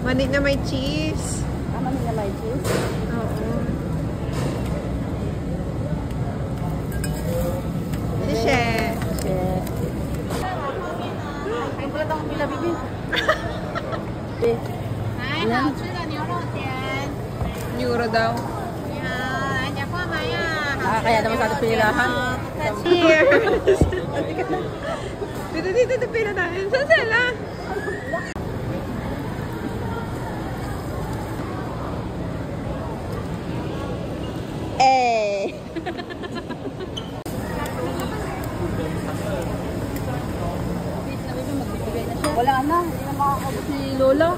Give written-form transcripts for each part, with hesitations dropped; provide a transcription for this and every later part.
Mani na may cheese. Mani na may cheese? Oo. Sishe. Ay, pala itong pila, bibi. Ay, 好吃的牛肉卷。 Euro daw. Yan, yan po, Maya. Kaya naman sa ating pinilahan. Cheers! Dito pila tayo. Saan sila? Eh! Wala na, hindi na makakabot si Lola.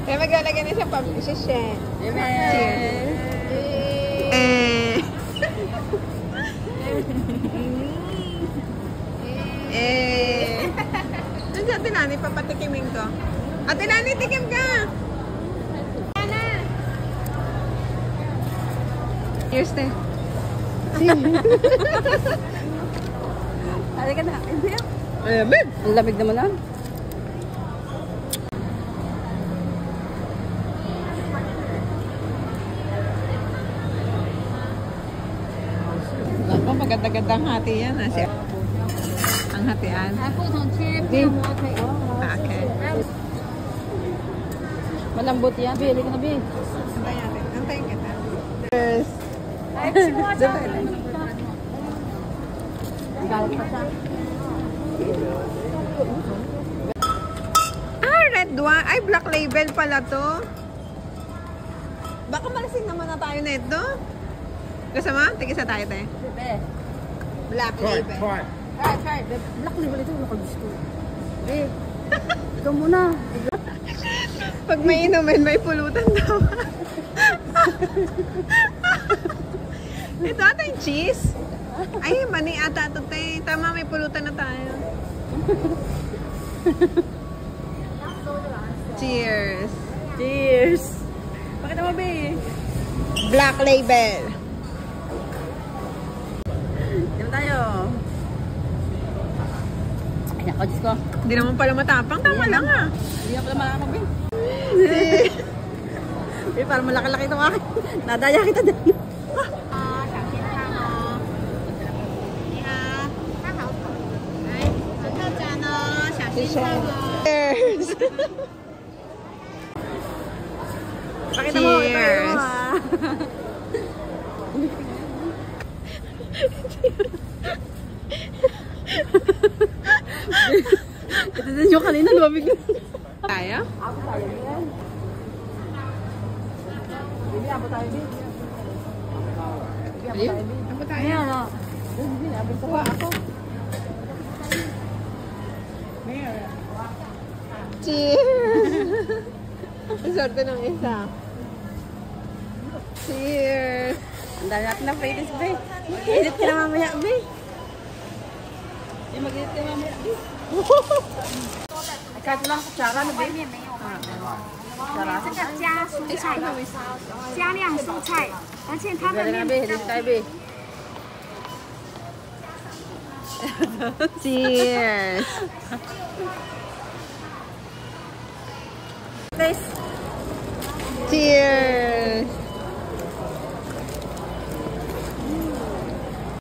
Kaya maglalagay na siya pag sishe. Cheers! Saan si Ate Nani? Papatikimin ko. Ate Nani, tikim ka! Cheers, te. Halika na. Hindi yan. Lamig. Ang lamig naman na. Ako, maganda-gandang hati yan. Ang hatian. 不同切片膜可以。 Okay. Malambot yan. Bili ka na, Bi. Antayin natin. Antayin kita. Cheers. Galit pa siya. Red one. Ay, black label pala to. Baka malasing naman na tayo nito. Gusto mo? Tigisa tayo, te. Bebe. Black label. Try. Black label ito. Wala ka gusto. Be. Ikaw muna. Pag may inumin, may pulutan daw. Ito ata yung cheese. Ay, mani ata ito, te. Tama, may pulutan na tayo. Cheers. Cheers. Pakita mo, Be. Black label. Diyan tayo. Ay, nako, Diyos ko. Hindi naman pala matapang. Tama lang, ah. Hindi na pala malakang, Be. Be, parang malaki-laki ito akin. Nadaya kita dyan. 小心烫哦。你好，它好烤。来，很特展哦，小心烫哦。 Cheers. Pakita mo, ito Cheers. mo, ah. Ito din yung kanina, lumabig na. Tayo? Abo tayo, yan. Bibi, abo tayo, Bibi. Bibi, abo tayo, Bibi. Ako tayo. Ayan, o. Bibi, abo tayo. Ako. Cheers! Sorte ng isa. Cheers! Ang dami natin na pwedeng, Be. Mag-edit ka na mamaya, Be. Mag-edit ka na mamaya, Be. Kahit lang kutsara, no, Be? 这个加蔬菜的，加量蔬菜，而且它的 Galing na, 面 Be. Edit tayo, Be. Cheers! Taste. Cheers!